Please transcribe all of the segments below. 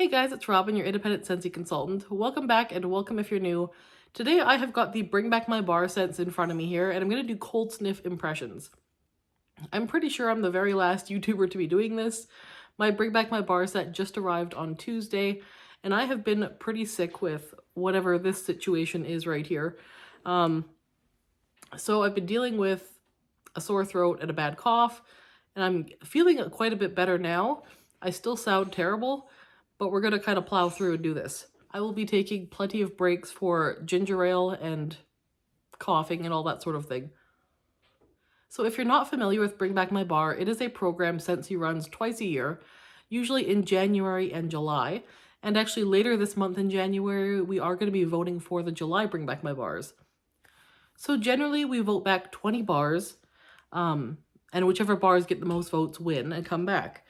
Hey guys, it's Robyn, your independent Scentsy consultant. Welcome back and welcome if you're new. Today I have got the Bring Back My Bar scents in front of me here and I'm going to do cold sniff impressions. I'm pretty sure I'm the very last YouTuber to be doing this. My Bring Back My Bar set just arrived on Tuesday and I have been pretty sick with whatever this situation is right here. So I've been dealing with a sore throat and a bad cough and I'm feeling quite a bit better now. I still sound terrible, but we're going to kind of plow through and do this. I will be taking plenty of breaks for ginger ale and coughing and all that sort of thing. So if you're not familiar with Bring Back My Bar, it is a program Scentsy runs twice a year, usually in January and July. And actually later this month in January, we are going to be voting for the July Bring Back My Bars. So generally we vote back 20 bars, and whichever bars get the most votes win and come back.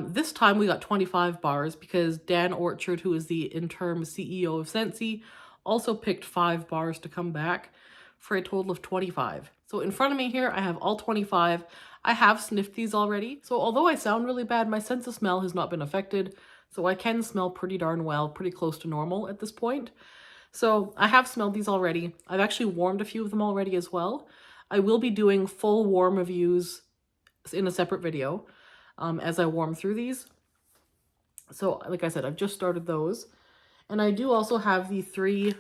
This time we got 25 bars because Dan Orchard, who is the interim CEO of Scentsy, also picked 5 bars to come back for a total of 25. So in front of me here, I have all 25. I have sniffed these already. So although I sound really bad, my sense of smell has not been affected. So I can smell pretty darn well, pretty close to normal at this point. So I have smelled these already. I've actually warmed a few of them already as well. I will be doing full warm reviews in a separate video. As I warm through these. So like I said, I've just started those. And I do also have the 3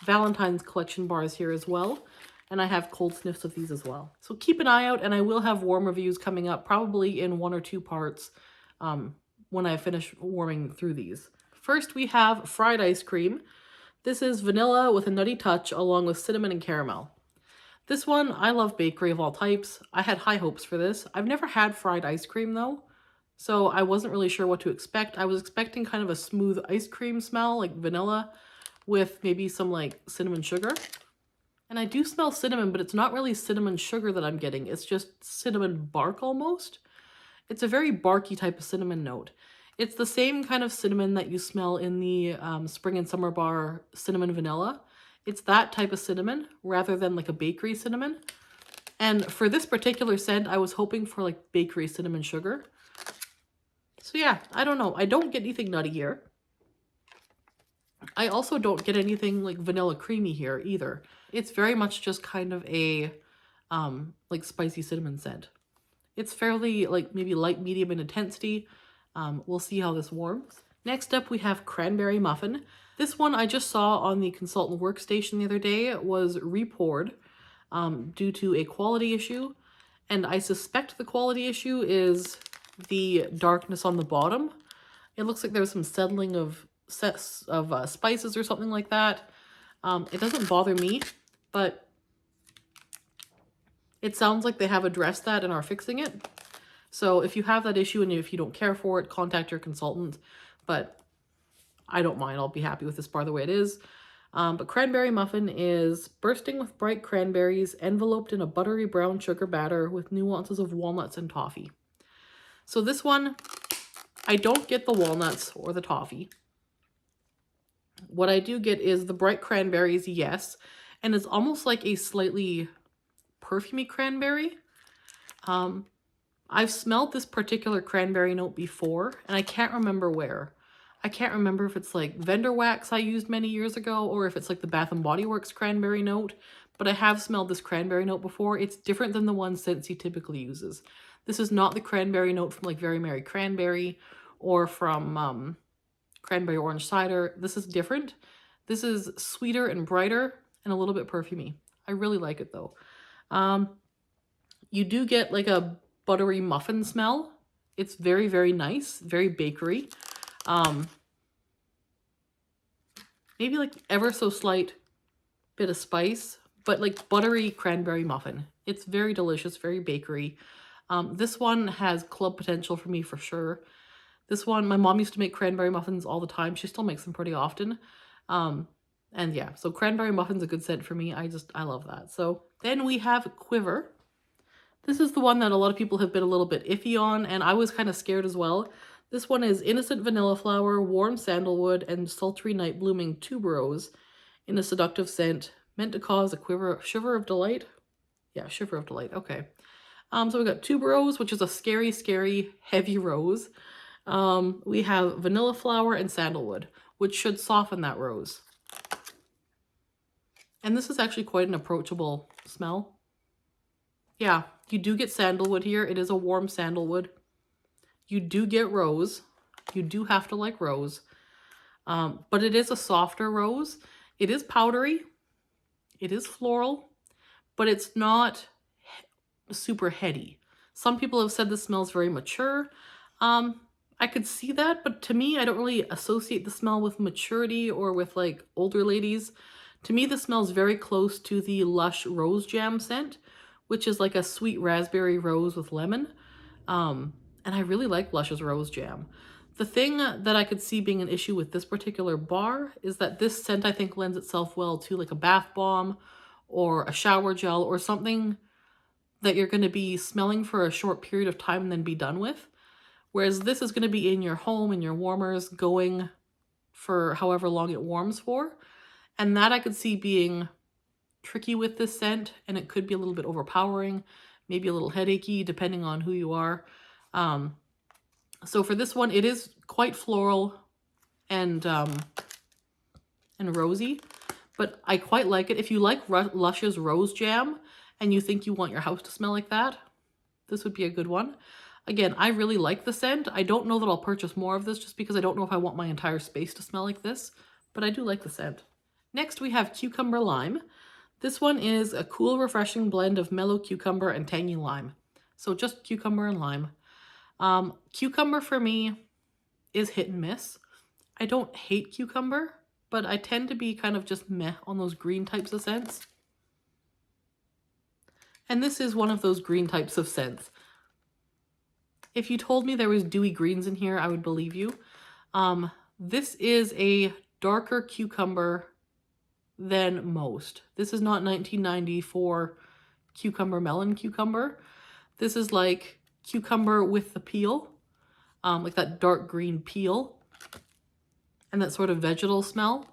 Valentine's collection bars here as well. And I have cold sniffs of these as well. So keep an eye out and I will have warm reviews coming up probably in 1 or 2 parts when I finish warming through these. First we have fried ice cream. This is vanilla with a nutty touch along with cinnamon and caramel. This one, I love bakery of all types. I had high hopes for this. I've never had fried ice cream though, so I wasn't really sure what to expect. I was expecting kind of a smooth ice cream smell, like vanilla, with maybe some like cinnamon sugar. And I do smell cinnamon, but it's not really cinnamon sugar that I'm getting. It's just cinnamon bark almost. It's a very barky type of cinnamon note. It's the same kind of cinnamon that you smell in the spring and summer bar cinnamon vanilla. It's that type of cinnamon rather than like a bakery cinnamon. And for this particular scent, I was hoping for like bakery cinnamon sugar. So yeah, I don't know. I don't get anything nutty here. I also don't get anything like vanilla creamy here either. It's very much just kind of a like spicy cinnamon scent. It's fairly like maybe light medium in intensity. We'll see how this warms. Next up we have cranberry muffin. This one I just saw on the consultant workstation the other day was repoured due to a quality issue. And I suspect the quality issue is the darkness on the bottom. It looks like there's some settling of spices or something like that. It doesn't bother me, but it sounds like they have addressed that and are fixing it. So if you have that issue and if you don't care for it, contact your consultant. But I don't mind. I'll be happy with this bar the way it is. But cranberry muffin is bursting with bright cranberries, enveloped in a buttery brown sugar batter with nuances of walnuts and toffee. So this one, I don't get the walnuts or the toffee. What I do get is the bright cranberries, yes. And it's almost like a slightly perfumey cranberry. I've smelled this particular cranberry note before, and I can't remember where. I can't remember if it's like vendor wax I used many years ago or if it's like the Bath & Body Works cranberry note, but I have smelled this cranberry note before. It's different than the one Scentsy typically uses. This is not the cranberry note from like Very Merry Cranberry or from Cranberry Orange Cider. This is different. This is sweeter and brighter and a little bit perfumey. I really like it though. You do get like a buttery muffin smell. It's very, very nice, very bakery. Maybe like ever so slight bit of spice, but like buttery cranberry muffin. It's very delicious, very bakery. This one has club potential for me for sure. This one, my mom used to make cranberry muffins all the time. She still makes them pretty often. And yeah, so cranberry muffin's a good scent for me. I love that. So then we have Quiver. This is the one that a lot of people have been a little bit iffy on, and I was kind of scared as well. This one is innocent vanilla flower, warm sandalwood, and sultry night blooming tuberose in a seductive scent meant to cause a shiver of delight. Yeah, shiver of delight. Okay. So we got tuberose, which is a scary, scary, heavy rose. We have vanilla flower and sandalwood, which should soften that rose. And this is actually quite an approachable smell. Yeah, you do get sandalwood here. It is a warm sandalwood. You do get rose. You do have to like rose. But it is a softer rose. It is powdery. It is floral. But it's not super heady. Some people have said this smells very mature. I could see that, but to me, I don't really associate the smell with maturity or with like older ladies. To me, this smells very close to the Lush Rose Jam scent, which is like a sweet raspberry rose with lemon. And I really like Lush's Rose Jam. The thing that I could see being an issue with this particular bar is that this scent, I think, lends itself well to like a bath bomb or a shower gel or something that you're going to be smelling for a short period of time and then be done with. Whereas this is going to be in your home, in your warmers, going for however long it warms for. And that I could see being tricky with this scent, and it could be a little bit overpowering, maybe a little headachy, depending on who you are. So for this one, it is quite floral and rosy, but I quite like it. If you like Lush's Rose Jam and you think you want your house to smell like that, this would be a good one. Again, I really like the scent. I don't know that I'll purchase more of this just because I don't know if I want my entire space to smell like this, but I do like the scent. Next, we have Cucumber Lime. This one is a cool, refreshing blend of mellow cucumber and tangy lime. So just cucumber and lime. Cucumber for me is hit and miss. I don't hate cucumber, but I tend to be kind of just meh on those green types of scents. And this is one of those green types of scents. If you told me there was dewy greens in here, I would believe you. This is a darker cucumber than most. This is not 1994 cucumber melon cucumber. This is like cucumber with the peel, like that dark green peel and that sort of vegetal smell.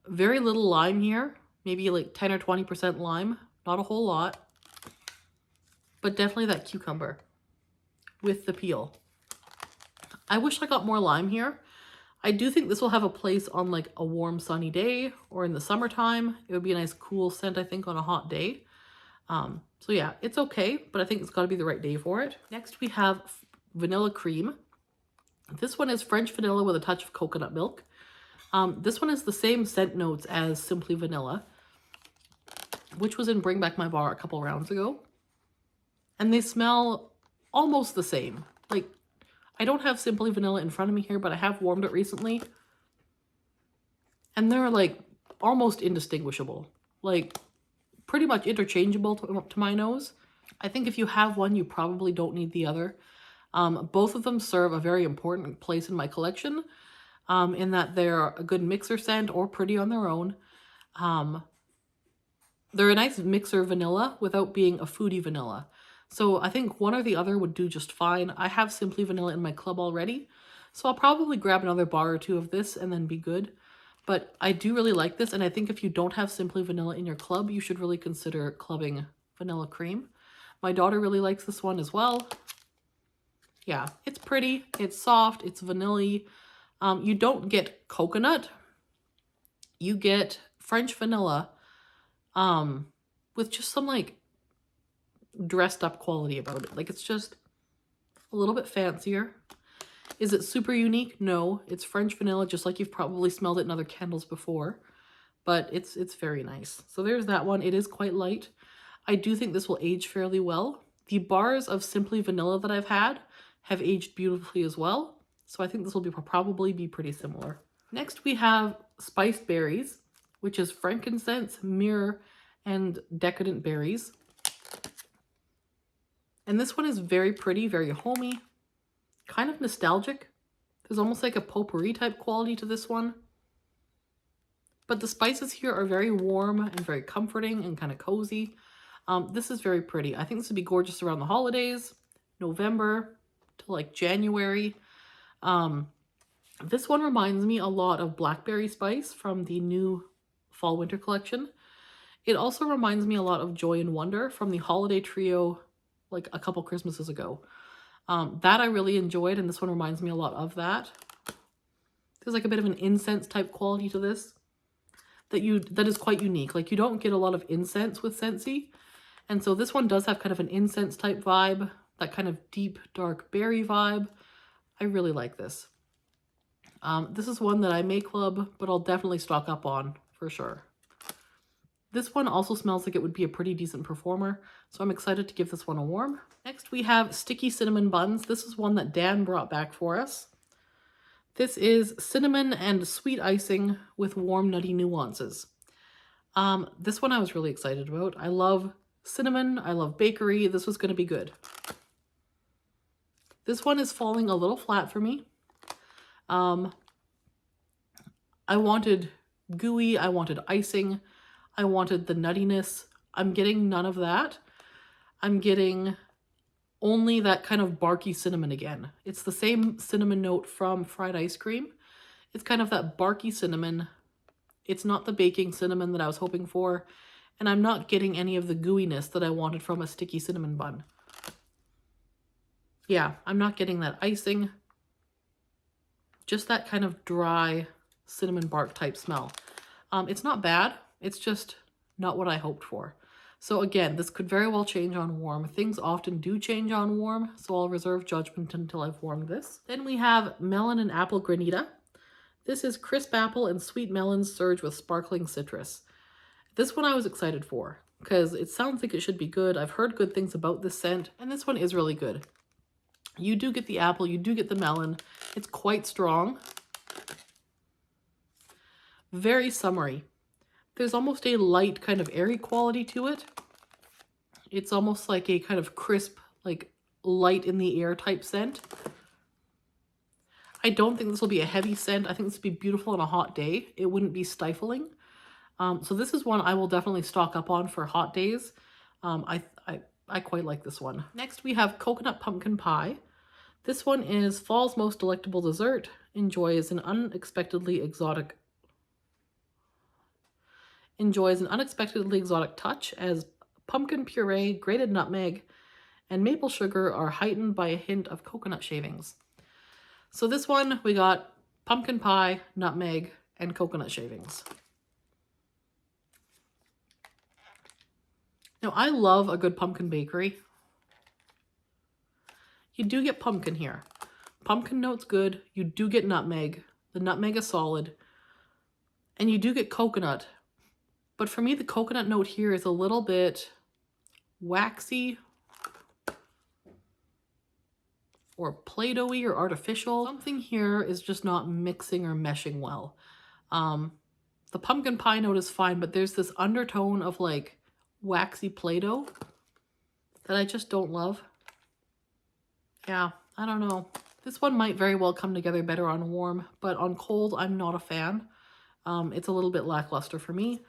Very little lime here, maybe like 10 or 20% lime, not a whole lot, but definitely that cucumber with the peel. I wish I got more lime here. I do think this will have a place on like a warm sunny day or in the summertime. It would be a nice cool scent, I think, on a hot day. So yeah, it's okay, but I think it's got to be the right day for it. Next we have Vanilla Cream. This one is French vanilla with a touch of coconut milk. This one is the same scent notes as Simply Vanilla, which was in Bring Back My Bar a couple rounds ago. And they smell almost the same. Like, I don't have Simply Vanilla in front of me here, but I have warmed it recently. And they're like almost indistinguishable. Like pretty much interchangeable to my nose. I think if you have one, you probably don't need the other. Both of them serve a very important place in my collection, in that they're a good mixer scent or pretty on their own. They're a nice mixer vanilla without being a foodie vanilla. So I think one or the other would do just fine. I have Simply Vanilla in my club already, so I'll probably grab another bar or two of this and then be good. But I do really like this, and I think if you don't have Simply Vanilla in your club, you should really consider clubbing Vanilla Cream. My daughter really likes this one as well. Yeah, it's pretty, it's soft, it's vanilla-y. You don't get coconut. You get French vanilla with just some like dressed up quality about it. Like it's just a little bit fancier. Is it super unique? No, it's French vanilla, just like you've probably smelled it in other candles before, but it's very nice. So there's that one. It is quite light. I do think this will age fairly well. The bars of Simply Vanilla that I've had have aged beautifully as well, so I think this will probably be pretty similar. Next we have Spiced Berries, which is frankincense, myrrh, and decadent berries. And this one is very pretty, very homey, kind of nostalgic. There's almost like a potpourri type quality to this one. But the spices here are very warm and very comforting and kind of cozy. This is very pretty. I think this would be gorgeous around the holidays, November to like January. This one reminds me a lot of Blackberry Spice from the new Fall Winter collection. It also reminds me a lot of Joy and Wonder from the holiday trio like a couple Christmases ago. That I really enjoyed, and this one reminds me a lot of that. There's like a bit of an incense type quality to this that is quite unique. Like, you don't get a lot of incense with Scentsy, and so this one does have kind of an incense type vibe, that kind of deep dark berry vibe. I really like this. This is one that I may club, but I'll definitely stock up on for sure. This one also smells like it would be a pretty decent performer, so I'm excited to give this one a warm. Next we have Sticky Cinnamon Buns. This is one that Dan brought back for us. This is cinnamon and sweet icing with warm nutty nuances. This one I was really excited about. I love cinnamon, I love bakery. This was going to be good. This one is falling a little flat for me. I wanted gooey, I wanted icing, I wanted the nuttiness. I'm getting none of that. I'm getting only that kind of barky cinnamon again. It's the same cinnamon note from fried ice cream. It's kind of that barky cinnamon. It's not the baking cinnamon that I was hoping for, and I'm not getting any of the gooiness that I wanted from a sticky cinnamon bun. Yeah, I'm not getting that icing. Just that kind of dry cinnamon bark type smell. It's not bad. It's just not what I hoped for. So again, this could very well change on warm. Things often do change on warm, so I'll reserve judgment until I've warmed this. Then we have Melon and Apple Granita. This is crisp apple and sweet melons surged with sparkling citrus. This one I was excited for because it sounds like it should be good. I've heard good things about this scent, and this one is really good. You do get the apple, you do get the melon. It's quite strong. Very summery. There's almost a light kind of airy quality to it. It's almost like a kind of crisp, like light in the air type scent. I don't think this will be a heavy scent. I think this would be beautiful on a hot day. It wouldn't be stifling. So this is one I will definitely stock up on for hot days. I quite like this one. Next we have Coconut Pumpkin Pie. This one is fall's most delectable dessert. Enjoys an unexpectedly exotic touch as pumpkin puree, grated nutmeg, and maple sugar are heightened by a hint of coconut shavings. So this one, we got pumpkin pie, nutmeg, and coconut shavings. Now, I love a good pumpkin bakery. You do get pumpkin here. Pumpkin note's good. You do get nutmeg. The nutmeg is solid. And you do get coconut. But for me, the coconut note here is a little bit waxy or Play-Doh-y or artificial. Something here is just not mixing or meshing well. The pumpkin pie note is fine, but there's this undertone of like waxy Play-Doh that I just don't love. Yeah, I don't know. This one might very well come together better on warm, but on cold, I'm not a fan. It's a little bit lackluster for me.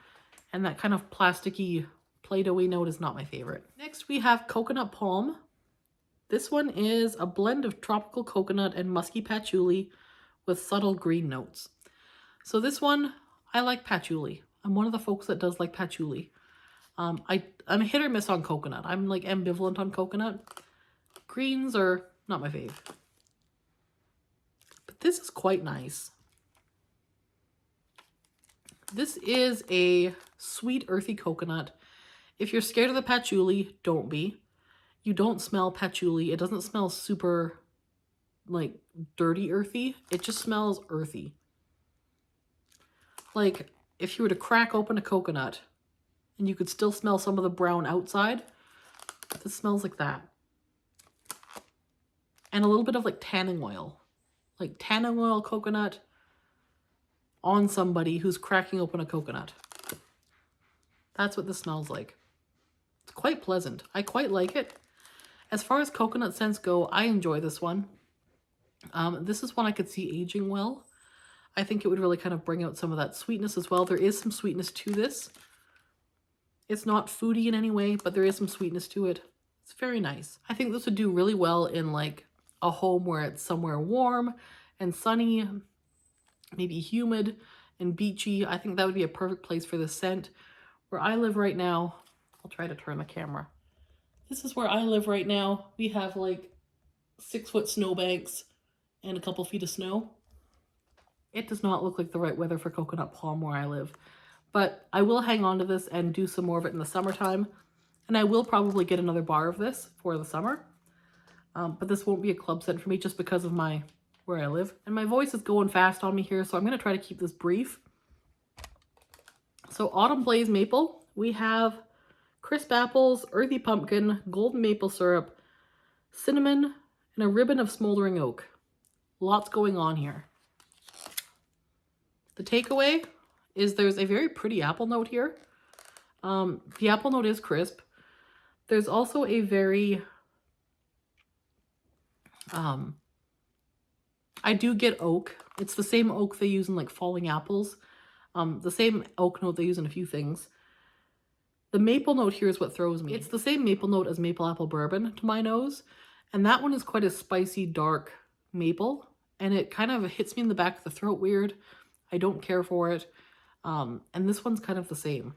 And that kind of plasticky Play-Doh-y note is not my favorite. Next, we have Coconut Palm. This one is a blend of tropical coconut and musky patchouli with subtle green notes. So this one, I like patchouli. I'm one of the folks that does like patchouli. I'm a hit or miss on coconut. I'm like ambivalent on coconut. Greens are not my fave. But this is quite nice. This is a sweet, earthy coconut. If you're scared of the patchouli, don't be. You don't smell patchouli. It doesn't smell super, like, dirty earthy. It just smells earthy. Like, if you were to crack open a coconut and you could still smell some of the brown outside, this smells like that. And a little bit of, like, tanning oil. Like, tanning oil coconut on somebody who's cracking open a coconut. That's what this smells like. It's quite pleasant. I quite like it. As far as coconut scents go, I enjoy this one. This is one I could see aging well. I think it would really kind of bring out some of that sweetness as well. There is some sweetness to this. It's not foody in any way, but there is some sweetness to it. It's very nice. I think this would do really well in like a home where it's somewhere warm and sunny, maybe humid and beachy. I think that would be a perfect place for this scent. Where I live right now, I'll try to turn the camera. This is where I live right now. We have like 6-foot snowbanks and a couple feet of snow. It does not look like the right weather for coconut palm where I live, but I will hang on to this and do some more of it in the summertime. And I will probably get another bar of this for the summer. But this won't be a club scent for me just because of where I live. And my voice is going fast on me here, so I'm going to try to keep this brief. So Autumn Blaze Maple, we have crisp apples, earthy pumpkin, golden maple syrup, cinnamon, and a ribbon of smoldering oak. Lots going on here. The takeaway is there's a very pretty apple note here. The apple note is crisp. There's also a very, I do get oak. It's the same oak they use in like falling apples. The same oak note they use in a few things. The maple note here is what throws me. It's the same maple note as maple apple bourbon to my nose. And that one is quite a spicy, dark maple. And it kind of hits me in the back of the throat weird. I don't care for it. And this one's kind of the same.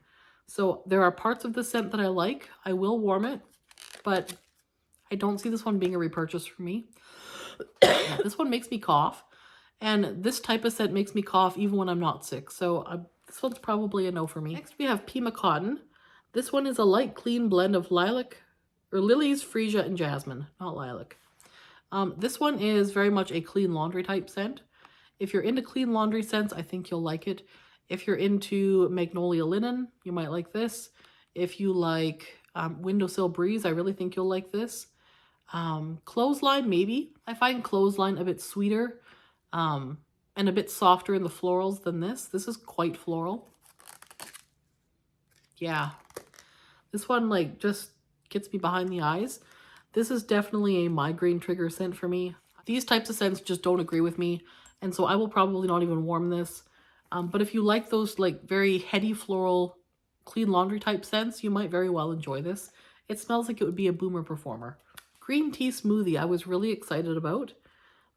So there are parts of the scent that I like. I will warm it, but I don't see this one being a repurchase for me. This one makes me cough, and this type of scent makes me cough even when I'm not sick. So this one's probably a no for me. Next we have Pima Cotton. This one is a light, clean blend of lilac, or lilies, freesia, and jasmine, not lilac. This one is very much a clean laundry type scent. If you're into clean laundry scents, I think you'll like it. If you're into magnolia linen, you might like this. If you like windowsill breeze, I really think you'll like this. Clothesline, maybe. I find clothesline a bit sweeter and a bit softer in the florals than this. This is quite floral. Yeah. This one like just gets me behind the eyes. This is definitely a migraine trigger scent for me. These types of scents just don't agree with me, and so I will probably not even warm this. But if you like those like very heady floral, clean laundry type scents, you might very well enjoy this. It smells like it would be a boomer performer. Green tea smoothie I was really excited about.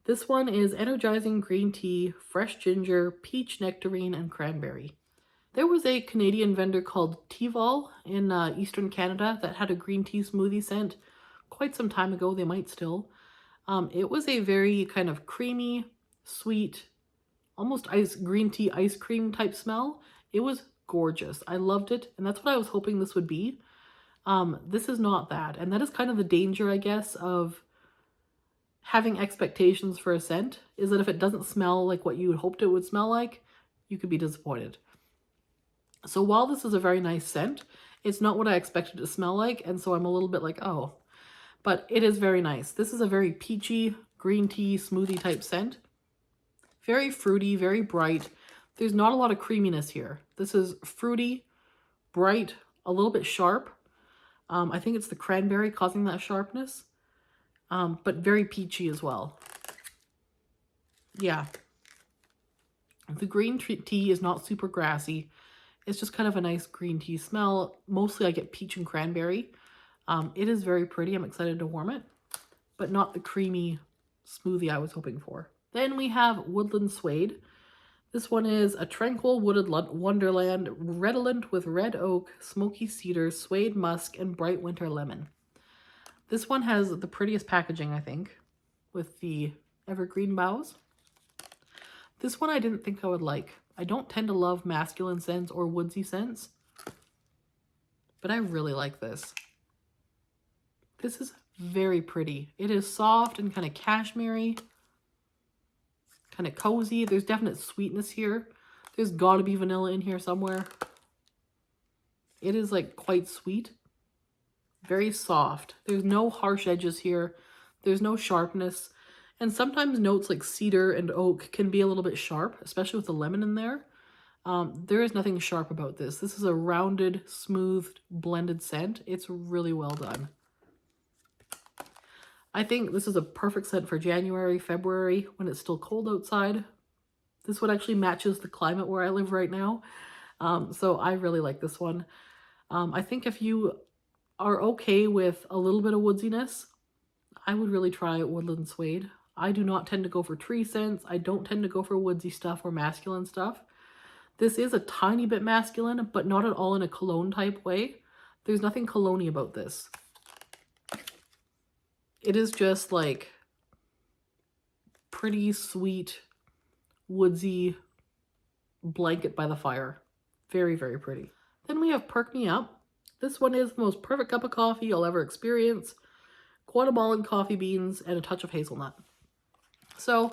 This one is energizing green tea, fresh ginger, peach nectarine, and cranberry. There was a Canadian vendor called Teaval in Eastern Canada that had a green tea smoothie scent quite some time ago. They might still. It was a very kind of creamy, sweet, almost green tea ice cream type smell. It was gorgeous. I loved it, and that's what I was hoping this would be. This is not that, and that is kind of the danger, I guess, of having expectations for a scent, is that if it doesn't smell like what you had hoped it would smell like, you could be disappointed. So while this is a very nice scent, it's not what I expected it to smell like, and so I'm a little bit like, oh. But it is very nice. This is a very peachy green tea smoothie type scent. Very fruity, very bright. There's not a lot of creaminess here. This is fruity, bright, a little bit sharp. I think it's the cranberry causing that sharpness, but very peachy as well. Yeah. The green tea is not super grassy. It's just kind of a nice green tea smell. Mostly I get peach and cranberry. It is very pretty. I'm excited to warm it, but not the creamy smoothie I was hoping for. Then we have Woodland Suede. This one is a tranquil wooded wonderland, redolent with red oak, smoky cedar, suede musk, and bright winter lemon. This one has the prettiest packaging, I think, with the evergreen boughs. This one I didn't think I would like. I don't tend to love masculine scents or woodsy scents, but I really like this. This is very pretty. It is soft and kind of cashmere-y, kind of cozy. There's definite sweetness here. There's got to be vanilla in here somewhere. It is like quite sweet. Very soft. There's no harsh edges here. There's no sharpness. And sometimes notes like cedar and oak can be a little bit sharp, especially with the lemon in there. There is nothing sharp about this. This is a rounded, smooth, blended scent. It's really well done. I think this is a perfect scent for January, February, when it's still cold outside. This one actually matches the climate where I live right now. So I really like this one. I think if you are okay with a little bit of woodsiness, I would really try Woodland Suede. I do not tend to go for tree scents. I don't tend to go for woodsy stuff or masculine stuff. This is a tiny bit masculine, but not at all in a cologne type way. There's nothing cologne-y about this. It is just like pretty sweet, woodsy blanket by the fire. Very, very pretty. Then we have Perk Me Up. This one is the most perfect cup of coffee you'll ever experience. Guatemalan coffee beans and a touch of hazelnut. So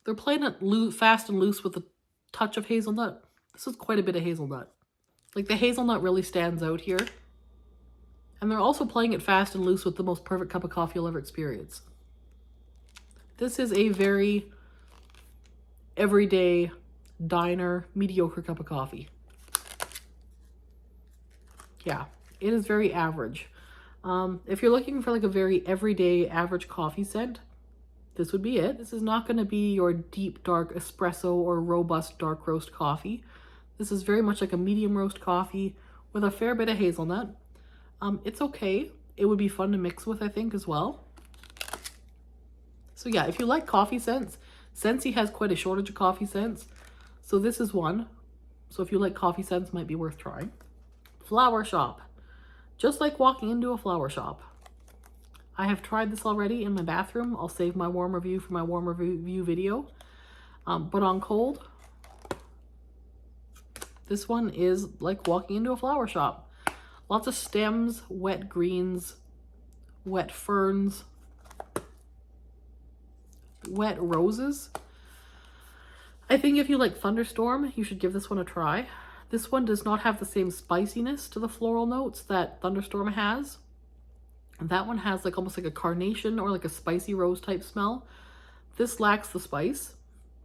they're playing it fast and loose with a touch of hazelnut. This is quite a bit of hazelnut. Like, the hazelnut really stands out here. And they're also playing it fast and loose with the most perfect cup of coffee you'll ever experience. This is a very everyday diner, mediocre cup of coffee. Yeah, it is very average. If you're looking for like a very everyday average coffee scent, this would be it. This is not going to be your deep dark espresso or robust dark roast coffee. This is very much like a medium roast coffee with a fair bit of hazelnut. It's okay. It would be fun to mix with, I think, as well. So yeah, if you like coffee scents, Scentsy has quite a shortage of coffee scents. So this is one. So if you like coffee scents, might be worth trying. Flower Shop. Just like walking into a flower shop. I have tried this already in my bathroom. I'll save my warm review for my warm review video. But on cold, this one is like walking into a flower shop. Lots of stems, wet greens, wet ferns, wet roses. I think if you like Thunderstorm, you should give this one a try. This one does not have the same spiciness to the floral notes that Thunderstorm has. That one has like almost like a carnation or like a spicy rose type smell. This lacks the spice,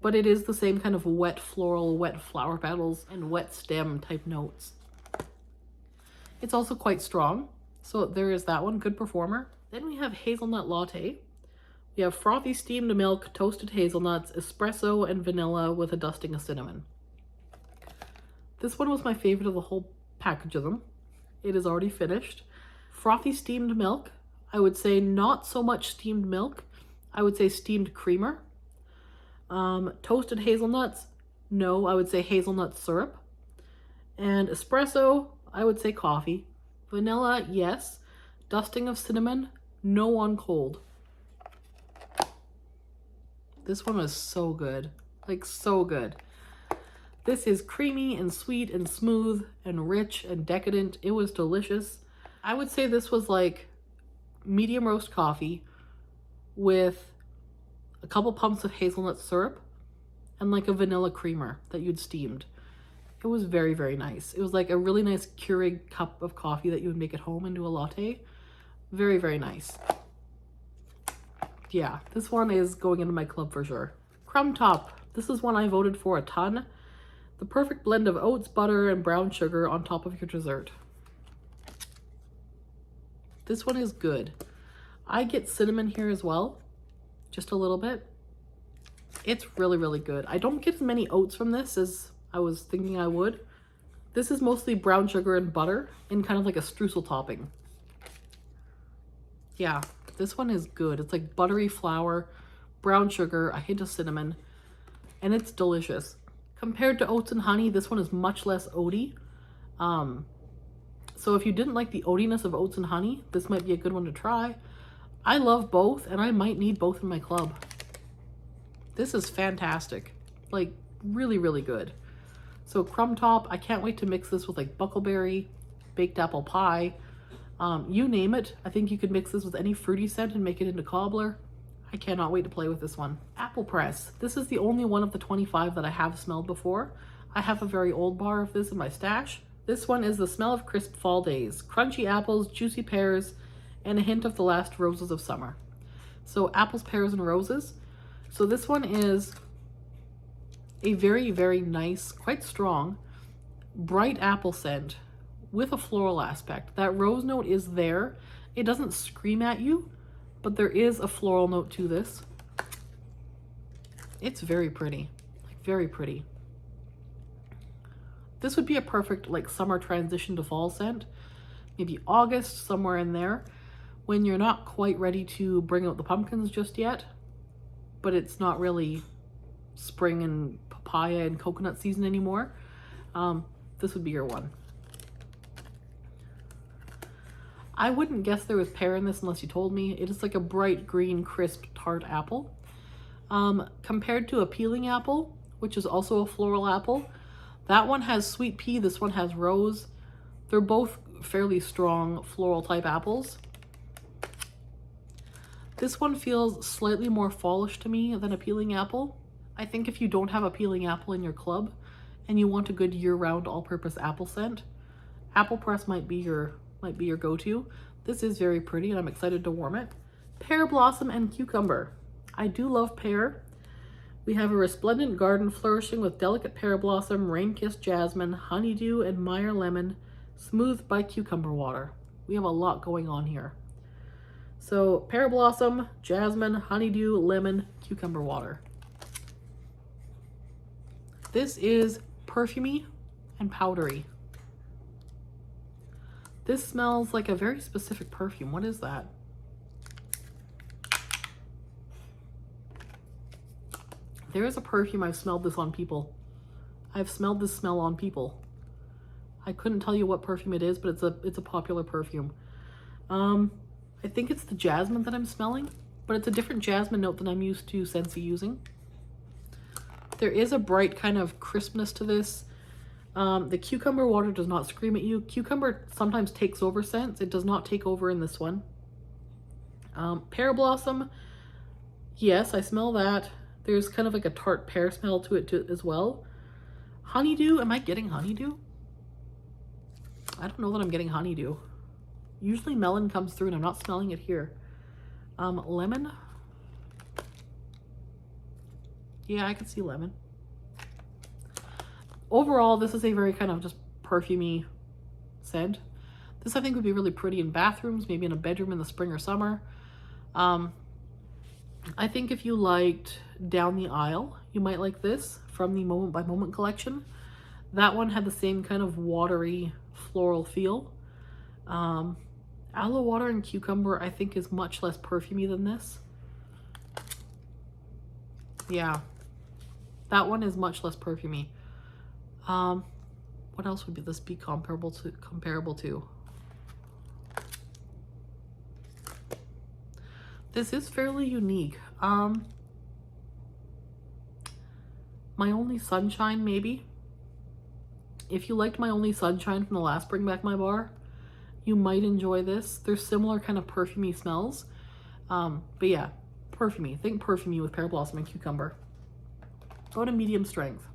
but it is the same kind of wet floral, wet flower petals, and wet stem type notes. It's also quite strong, so there is that one, good performer. Then we have Hazelnut Latte. We have frothy steamed milk, toasted hazelnuts, espresso, and vanilla with a dusting of cinnamon. This one was my favorite of the whole package of them. It is already finished. Frothy steamed milk, I would say not so much steamed milk. I would say steamed creamer. Toasted hazelnuts, no, I would say hazelnut syrup. And espresso, I would say coffee. Vanilla, yes. Dusting of cinnamon, no on cold. This one is so good, like so good. This is creamy and sweet and smooth and rich and decadent. It was delicious. I would say this was like medium roast coffee with a couple pumps of hazelnut syrup and like a vanilla creamer that you'd steamed. It was very, very nice. It was like a really nice Keurig cup of coffee that you would make at home into a latte. Very, very nice. Yeah, this one is going into my club for sure. Crumb Top. This is one I voted for a ton. The perfect blend of oats, butter, and brown sugar on top of your dessert. This one is good. I get cinnamon here as well, just a little bit. It's really, really good. I don't get as many oats from this as I was thinking I would. This is mostly brown sugar and butter in kind of like a streusel topping. Yeah, this one is good. It's like buttery flour, brown sugar, a hint of cinnamon, and it's delicious. Compared to oats and honey, this one is much less oaty. So if you didn't like the oatiness of oats and honey, this might be a good one to try. I love both, and I might need both in my club. This is fantastic. Like, really, really good. So Crumb Top, I can't wait to mix this with like buckleberry, baked apple pie, you name it. I think you could mix this with any fruity scent and make it into cobbler. I cannot wait to play with this one. Apple Press. This is the only one of the 25 that I have smelled before. I have a very old bar of this in my stash. This one is the smell of crisp fall days. Crunchy apples, juicy pears, and a hint of the last roses of summer. So apples, pears, and roses. So this one is a very, very nice, quite strong, bright apple scent with a floral aspect. That rose note is there. It doesn't scream at you, but there is a floral note to this. It's very pretty, like very pretty. This would be a perfect like summer transition to fall scent. Maybe August, somewhere in there, when you're not quite ready to bring out the pumpkins just yet, but it's not really spring and papaya and coconut season anymore. This would be your one. I wouldn't guess there was pear in this unless you told me. It is like a bright green, crisp, tart apple. Compared to a peeling apple, which is also a floral apple, that one has sweet pea, this one has rose. They're both fairly strong floral type apples. This one feels slightly more fallish to me than a peeling apple. I think if you don't have a peeling apple in your club and you want a good year-round all-purpose apple scent, apple press might be your go-to. This is very pretty and I'm excited to warm it. Pear blossom and cucumber. I do love pear. We have a resplendent garden flourishing with delicate pear blossom, rain-kissed jasmine, honeydew, and Meyer lemon, smoothed by cucumber water. We have a lot going on here. So pear blossom, jasmine, honeydew, lemon, cucumber water. This is perfumey and powdery. This smells like a very specific perfume. What is that? There is a perfume, I've smelled this on people. I've smelled this smell on people. I couldn't tell you what perfume it is, but it's a popular perfume. I think it's the jasmine that I'm smelling, but it's a different jasmine note than I'm used to Scentsy using. There is a bright kind of crispness to this. The cucumber water does not scream at you. Cucumber sometimes takes over scents. It does not take over in this one. Pear blossom, yes, I smell that. There's kind of like a tart pear smell to it too, as well. Honeydew, am I getting honeydew? I don't know that I'm getting honeydew. Usually melon comes through and I'm not smelling it here. Lemon. Yeah, I can see lemon. Overall, this is a very kind of just perfumey scent. This I think would be really pretty in bathrooms, maybe in a bedroom in the spring or summer. I think if you liked Down the Aisle, you might like this from the Moment by Moment collection. That one had the same kind of watery floral feel. Aloe water and cucumber I think is much less perfumey than this. Yeah, that one is much less perfumey. What else would this be comparable to? This is fairly unique. My Only Sunshine, maybe. If you liked My Only Sunshine from the last Bring Back My Bar, you might enjoy this. They're similar kind of perfumey smells. But yeah, perfumey. Think perfumey with pear blossom and cucumber. Go to medium strength.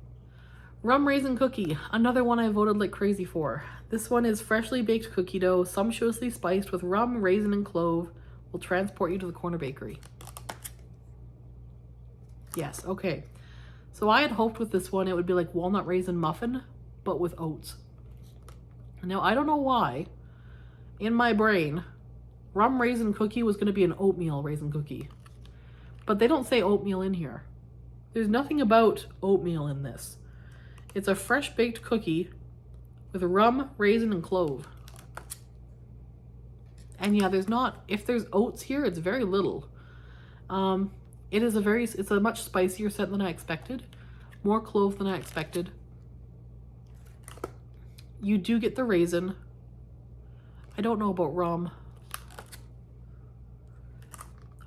Rum Raisin Cookie, another one I voted like crazy for. This one is freshly baked cookie dough, sumptuously spiced with rum, raisin, and clove. Will transport you to the corner bakery. Yes, okay. So I had hoped with this one it would be like walnut raisin muffin, but with oats. Now I don't know why, in my brain, rum raisin cookie was going to be an oatmeal raisin cookie. But they don't say oatmeal in here. There's nothing about oatmeal in this. It's a fresh baked cookie with rum, raisin, and clove. And yeah, if there's oats here, it's very little. It's a much spicier scent than I expected. More clove than I expected. You do get the raisin. I don't know about rum.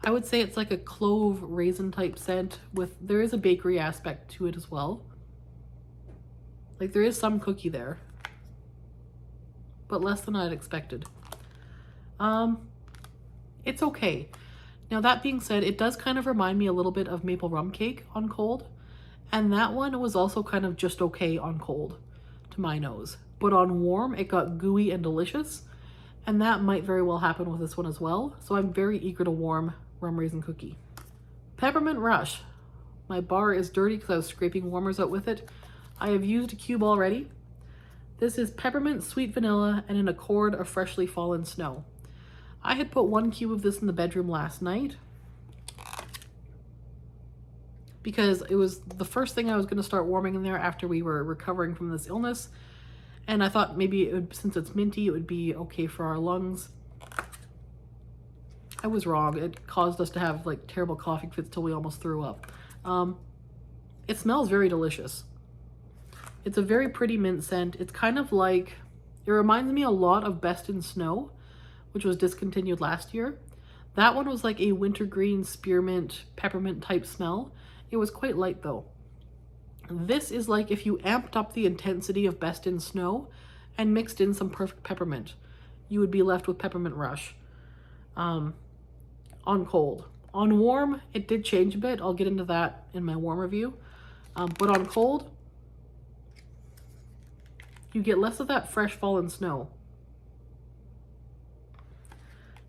I would say it's like a clove raisin type scent there is a bakery aspect to it as well. Like there is some cookie there, but less than I'd expected. It's okay. Now that being said, it does kind of remind me a little bit of maple rum cake on cold. And that one was also kind of just okay on cold to my nose. But on warm, it got gooey and delicious. And that might very well happen with this one as well. So I'm very eager to warm Rum Raisin Cookie. Peppermint Rush. My bar is dirty because I was scraping warmers out with it. I have used a cube already. This is peppermint, sweet vanilla, and an accord of freshly fallen snow. I had put 1 cube of this in the bedroom last night because it was the first thing I was going to start warming in there after we were recovering from this illness. And I thought maybe since it's minty, it would be okay for our lungs. I was wrong. It caused us to have like terrible coughing fits till we almost threw up. It smells very delicious. It's a very pretty mint scent. It's kind of like, it reminds me a lot of Best in Snow, which was discontinued last year. That one was like a wintergreen spearmint peppermint type smell. It was quite light though. This is like if you amped up the intensity of Best in Snow and mixed in some Perfect Peppermint. You would be left with Peppermint Rush on cold. On warm, it did change a bit. I'll get into that in my warm review. But on cold, you get less of that fresh fallen snow.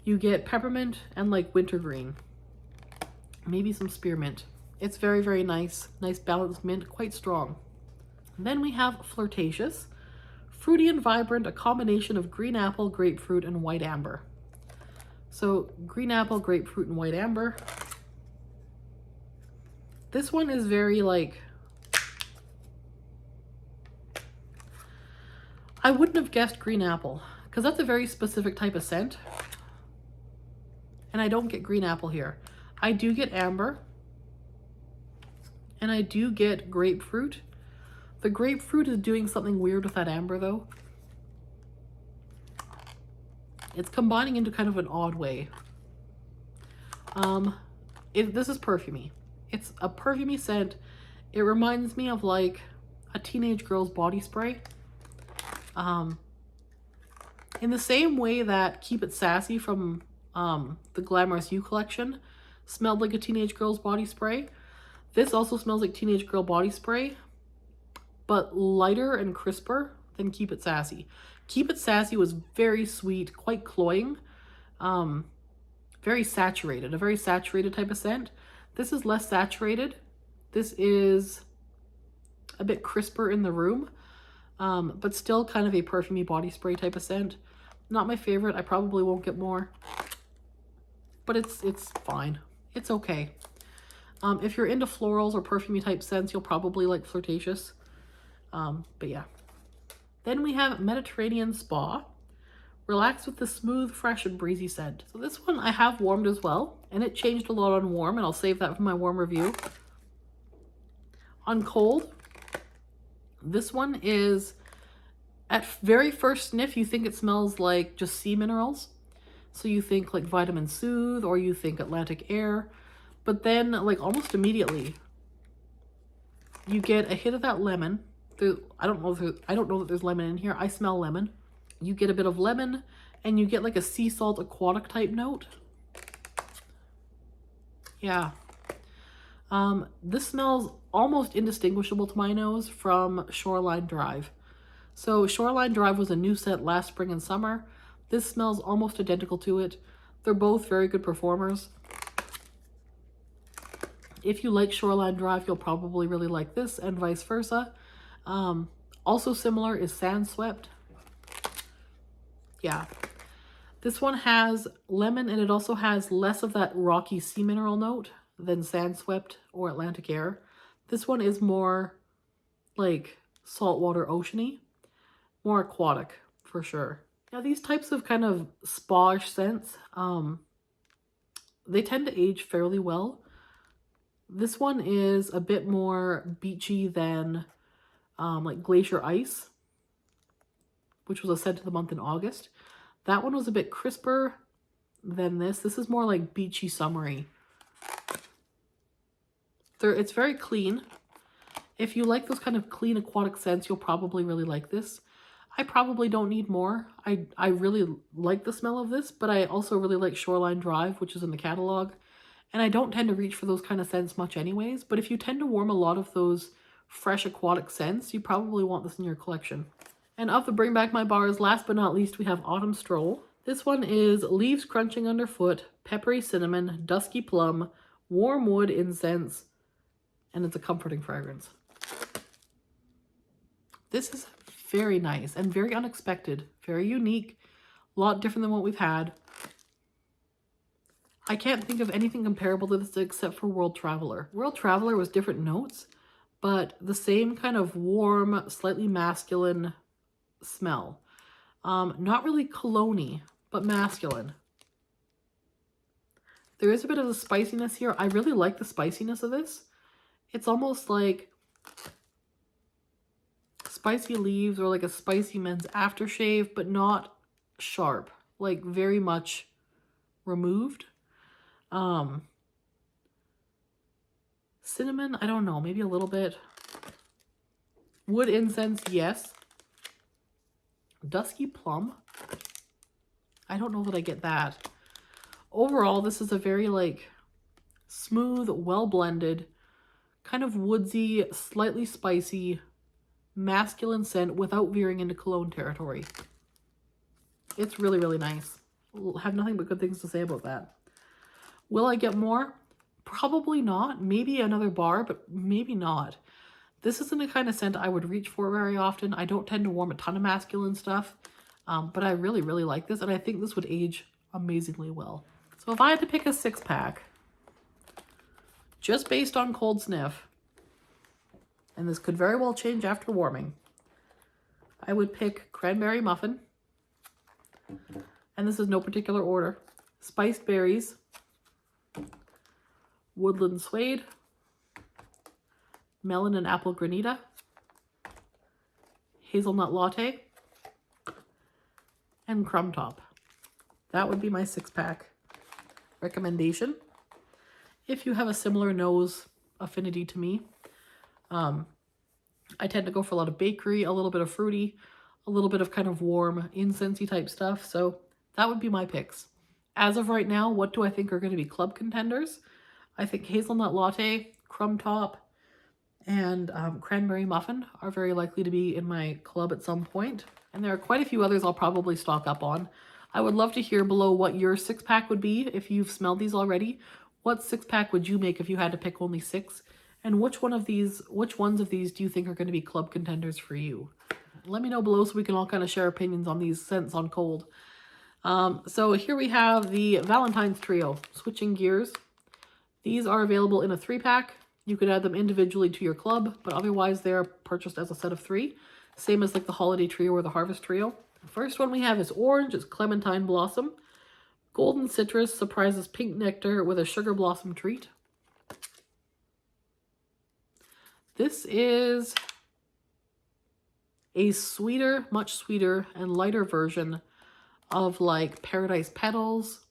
You get peppermint and like wintergreen. Maybe some spearmint. It's very, very nice. Nice balanced mint, quite strong. And then we have Flirtatious. Fruity and vibrant, a combination of green apple, grapefruit, and white amber. So green apple, grapefruit, and white amber. This one is very like, I wouldn't have guessed green apple because that's a very specific type of scent. And I don't get green apple here. I do get amber. And I do get grapefruit. The grapefruit is doing something weird with that amber though. It's combining into kind of an odd way. This is perfumey. It's a perfumey scent. It reminds me of like a teenage girl's body spray. In the same way that Keep It Sassy from the Glamorous You collection smelled like a teenage girl's body spray. This also smells like teenage girl body spray, but lighter and crisper than Keep It Sassy. Keep It Sassy was very sweet, quite cloying, very saturated, a very saturated type of scent. This is less saturated. This is a bit crisper in the room, but still kind of a perfumey body spray type of scent. Not my favorite. I probably won't get more, but it's fine. It's okay. If you're into florals or perfumey type scents, you'll probably like Flirtatious. But yeah. Then we have Mediterranean Spa. Relax with the smooth, fresh, and breezy scent. So this one I have warmed as well, and it changed a lot on warm, and I'll save that for my warm review. On cold, this one is, at very first sniff, you think it smells like just sea minerals. So you think like Vitamin Soothe, or you think Atlantic Air. But then, like almost immediately, you get a hit of that lemon. I don't know that there's lemon in here. I smell lemon. You get a bit of lemon, and you get like a sea salt aquatic type note. Yeah. This smells almost indistinguishable to my nose from Shoreline Drive. So Shoreline Drive was a new scent last spring and summer. This smells almost identical to it. They're both very good performers. If you like Shoreline Drive, you'll probably really like this, and vice versa. Also similar is Sandswept. Yeah. This one has lemon, and it also has less of that rocky sea mineral note than Sandswept or Atlantic Air. This one is more like saltwater oceany, more aquatic for sure. Now these types of kind of spa-ish scents, they tend to age fairly well. This one is a bit more beachy than like Glacier Ice, which was a scent of the month in August. That one was a bit crisper than this. This is more like beachy summery. It's very clean. If you like those kind of clean aquatic scents, you'll probably really like this. I probably don't need more. I really like the smell of this, but I also really like Shoreline Drive, which is in the catalog. And I don't tend to reach for those kind of scents much anyways, but if you tend to warm a lot of those fresh aquatic scents, you probably want this in your collection. And of the Bring Back My Bars, last but not least, we have Autumn Stroll. This one is leaves crunching underfoot, peppery cinnamon, dusky plum, warm wood incense, and it's a comforting fragrance. This is very nice and very unexpected, very unique, a lot different than what we've had. I can't think of anything comparable to this except for World Traveler. World Traveler was different notes, but the same kind of warm, slightly masculine smell. Not really cologne-y, but masculine. There is a bit of the spiciness here. I really like the spiciness of this. It's almost like spicy leaves or like a spicy men's aftershave, but not sharp. like very much removed. Cinnamon, I don't know, maybe a little bit. Wood incense, yes. Dusky plum, I don't know that I get that. Overall, this is a very like smooth, well blended, kind of woodsy, slightly spicy, masculine scent without veering into cologne territory. It's really, really nice. Have nothing but good things to say about that. Will I get more? Probably not. Maybe another bar, but maybe not. This isn't the kind of scent I would reach for very often. I don't tend to warm a ton of masculine stuff, but I really, really like this, and I think this would age amazingly well. So if I had to pick a 6-pack, just based on cold sniff, and this could very well change after warming, I would pick Cranberry Muffin, and this is no particular order, Spiced Berries, Woodland Suede, Melon and Apple Granita, Hazelnut Latte, and Crumb Top. That would be my 6-pack recommendation. If you have a similar nose affinity to me, I tend to go for a lot of bakery, a little bit of fruity, a little bit of kind of warm incensey type stuff. So that would be my picks. As of right now, what do I think are going to be club contenders? I think Hazelnut Latte, Crumb Top, and Cranberry Muffin are very likely to be in my club at some point. And there are quite a few others I'll probably stock up on. I would love to hear below what your 6-pack would be if you've smelled these already. What 6-pack would you make if you had to pick only 6? And which ones of these do you think are going to be club contenders for you? Let me know below so we can all kind of share opinions on these scents on cold. So here we have the Valentine's Trio, switching gears. These are available in a 3-pack. You could add them individually to your club, but otherwise they're purchased as a set of 3. Same as like the Holiday Trio or the Harvest Trio. The first one we have is orange. It's Clementine Blossom. Golden Citrus surprises pink nectar with a sugar blossom treat. This is a sweeter, much sweeter and lighter version of like Paradise Petals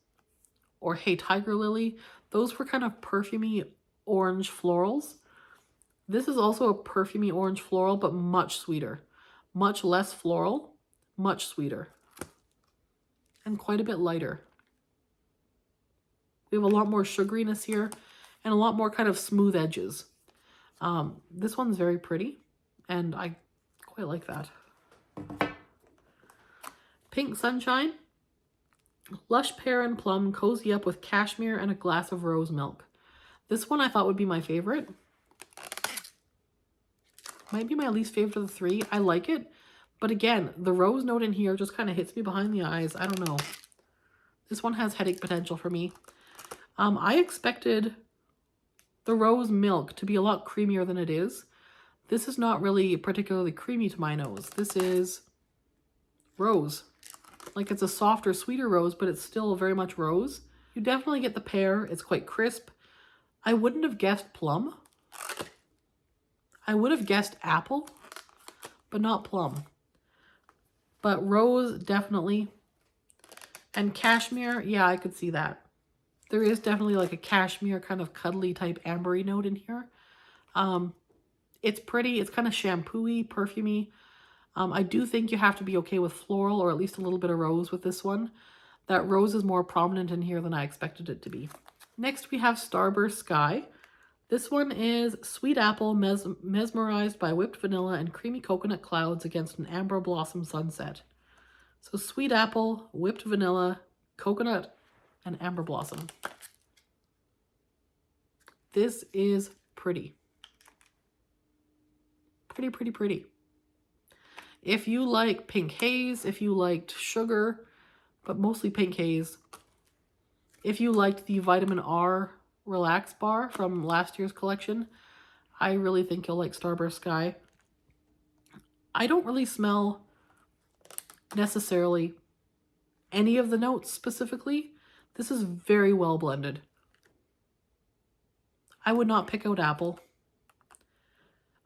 or Hey Tiger Lily. Those were kind of perfumey orange florals. This is also a perfumey orange floral, but much sweeter. Much less floral, much sweeter. And quite a bit lighter. We have a lot more sugariness here and a lot more kind of smooth edges. This one's very pretty and I quite like that. Pink Sunshine. Lush pear and plum, cozy up with cashmere and a glass of rose milk. This one I thought would be my favorite. Might be my least favorite of the 3. I like it, but again, the rose note in here just kind of hits me behind the eyes. I don't know. This one has headache potential for me. I expected the rose milk to be a lot creamier than it is. This is not really particularly creamy to my nose. This is rose. Like it's a softer, sweeter rose, but it's still very much rose. You definitely get the pear. It's quite crisp. I wouldn't have guessed plum. I would have guessed apple, but not plum. But rose, definitely. And cashmere, yeah, I could see that. There is definitely like a cashmere kind of cuddly type ambery note in here. It's pretty. It's kind of shampoo-y, perfumey. I do think you have to be okay with floral or at least a little bit of rose with this one. That rose is more prominent in here than I expected it to be. Next we have Starburst Sky. This one is sweet apple mesmerized by whipped vanilla and creamy coconut clouds against an amber blossom sunset. So sweet apple, whipped vanilla, coconut, and amber blossom. This is pretty. Pretty, pretty, pretty. If you like pink haze, if you liked sugar, but mostly pink haze, if you liked the Vitamin R Relax Bar from last year's collection, I really think you'll like Starburst Sky. I don't really smell necessarily any of the notes specifically. This is very well blended. I would not pick out apple.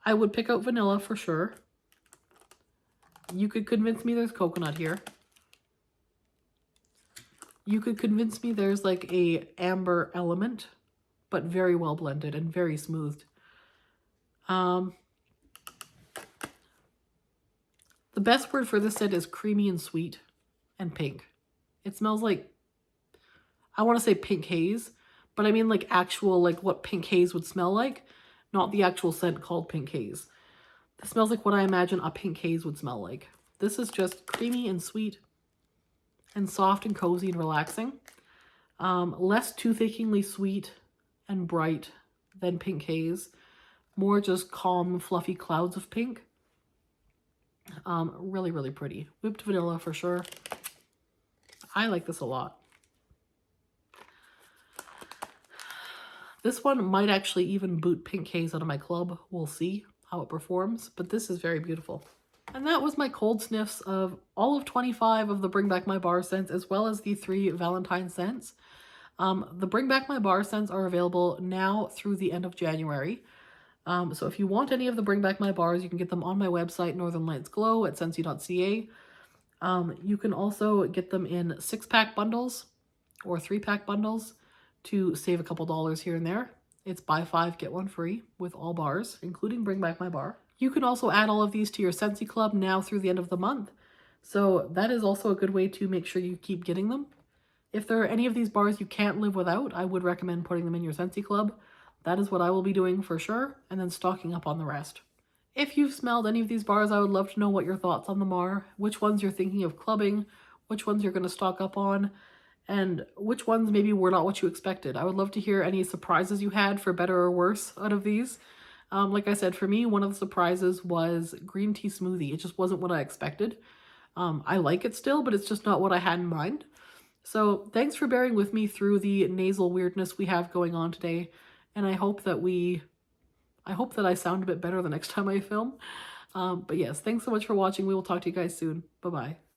I would pick out vanilla for sure. You could convince me there's coconut here. You could convince me there's like a amber element, but very well blended and very smoothed. The best word for this scent is creamy and sweet and pink. It smells like, I want to say pink haze, but I mean like actual, like what pink haze would smell like, not the actual scent called pink haze. This smells like what I imagine a pink haze would smell like. This is just creamy and sweet and soft and cozy and relaxing. Less toothachingly sweet and bright than pink haze. More just calm, fluffy clouds of pink. Really, really pretty. Whipped vanilla for sure. I like this a lot. This one might actually even boot pink haze out of my club. We'll see how it performs, but this is very beautiful. And that was my cold sniffs of all of 25 of the Bring Back My Bar scents, as well as the 3 Valentine scents. The Bring Back My Bar scents are available now through the end of January. So if you want any of the Bring Back My Bars, you can get them on my website, northernlightsglow.scentsy.ca. You can also get them in 6-pack bundles or 3-pack bundles to save a couple dollars here and there. It's buy 5, get 1 free with all bars, including Bring Back My Bar. You can also add all of these to your Scentsy Club now through the end of the month. So that is also a good way to make sure you keep getting them. If there are any of these bars you can't live without, I would recommend putting them in your Scentsy Club. That is what I will be doing for sure, and then stocking up on the rest. If you've smelled any of these bars, I would love to know what your thoughts on them are, which ones you're thinking of clubbing, which ones you're going to stock up on, and which ones maybe were not what you expected. I would love to hear any surprises you had, for better or worse, out of these. Like I said, for me, one of the surprises was green tea smoothie. It just wasn't what I expected. I like it still, but it's just not what I had in mind. So thanks for bearing with me through the nasal weirdness we have going on today. And I hope that I sound a bit better the next time I film. But yes, thanks so much for watching. We will talk to you guys soon. Bye-bye.